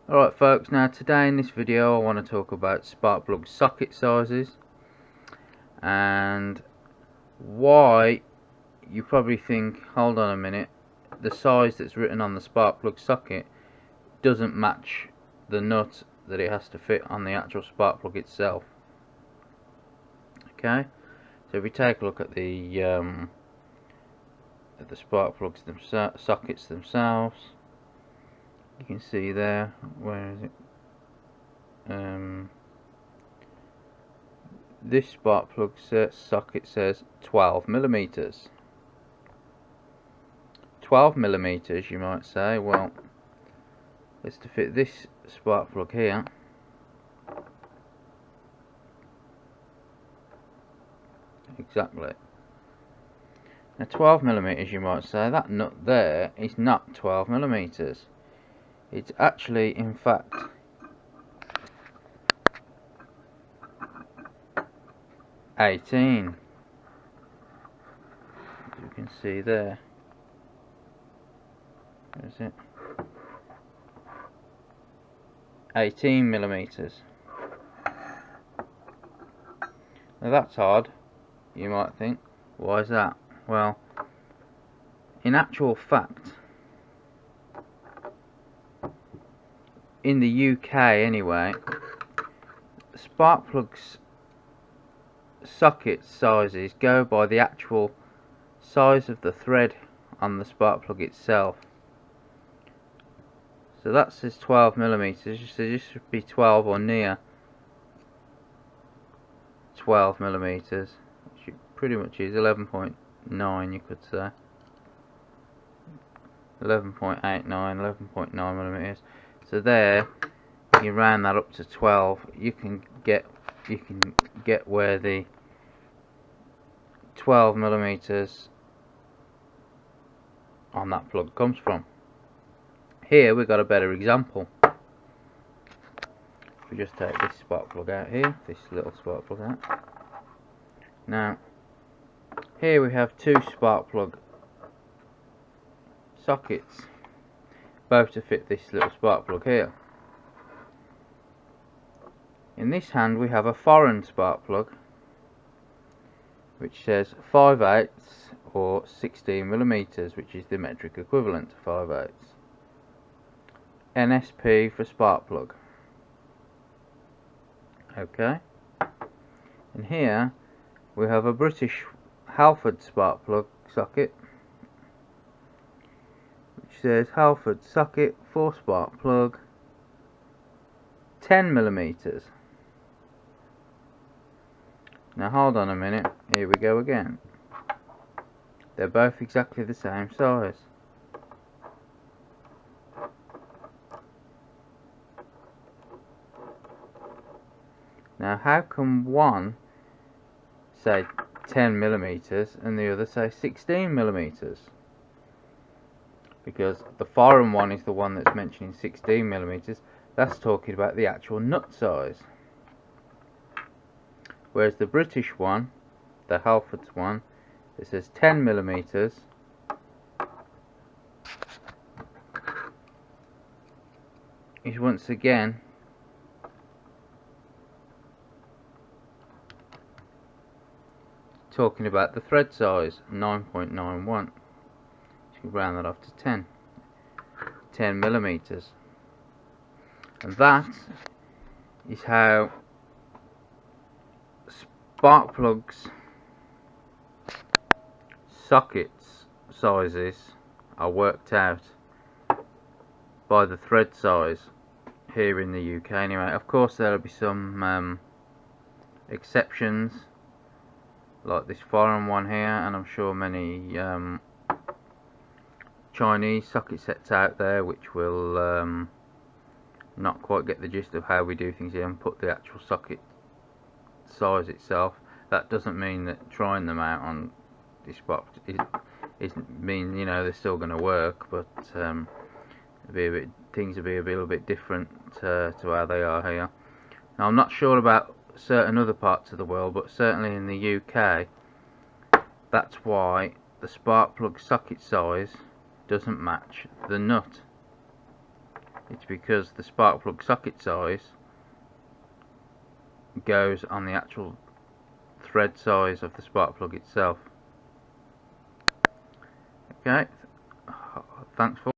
Alright folks, now today in this video I want to talk about spark plug socket sizes and why you probably think, hold on a minute, the size that's written on the spark plug socket doesn't match the nut that it has to fit on the actual spark plug itself. Okay, so if we take a look at the spark plugs sockets themselves, you can see there, where is it? This spark plug socket says 12 millimeters. 12 millimeters, you might say. Well, it's to fit this spark plug here. Exactly. Now 12 millimeters, you might say, that nut there is not 12 millimeters. It's actually, in fact, 18. As you can see there. Where is it? 18 millimeters. Now that's odd, you might think. Why is that? Well, in actual fact, in the UK anyway, spark plugs socket sizes go by the actual size of the thread on the spark plug itself. So that says 12 millimeters, so this should be 12 or near 12 millimeters, which it pretty much is. 11.9, you could say. 11.89, 11.9 millimeters. So there, you round that up to 12. You can get where the 12 millimeters on that plug comes from. Here we've got a better example. If we just take this spark plug out here, this little spark plug out. Now, here we have two spark plug sockets, both to fit this little spark plug here. In this hand we have a foreign spark plug, which says 5/8 or 16 millimeters, which is the metric equivalent to 5/8. NSP for spark plug. Okay, and here we have a British Halfords spark plug socket, which says Halfords socket for spark plug, 10 millimeters. Now hold on a minute, here we go again. They're both exactly the same size. Now how come one say 10 millimeters and the other say 16 millimeters? Because the foreign one is the one that's mentioning 16 millimeters. That's talking about the actual nut size. Whereas the British one, the Halfords one, it says 10 millimeters. Is once again talking about the thread size, 9.91. You can round that off to 10 millimeters. And that is how spark plugs sockets sizes are worked out by the thread size here in the UK anyway. Of course there'll be some exceptions, like this foreign one here, and I'm sure many Chinese socket sets out there which will not quite get the gist of how we do things here and put the actual socket size itself. That doesn't mean that trying them out on this box isn't mean, you know, they're still going to work, but things will be a little bit different to how they are here. Now I'm not sure about certain other parts of the world, but certainly in the UK, that's why the spark plug socket size doesn't match the nut. It's because the spark plug socket size goes on the actual thread size of the spark plug itself. Okay, thanks for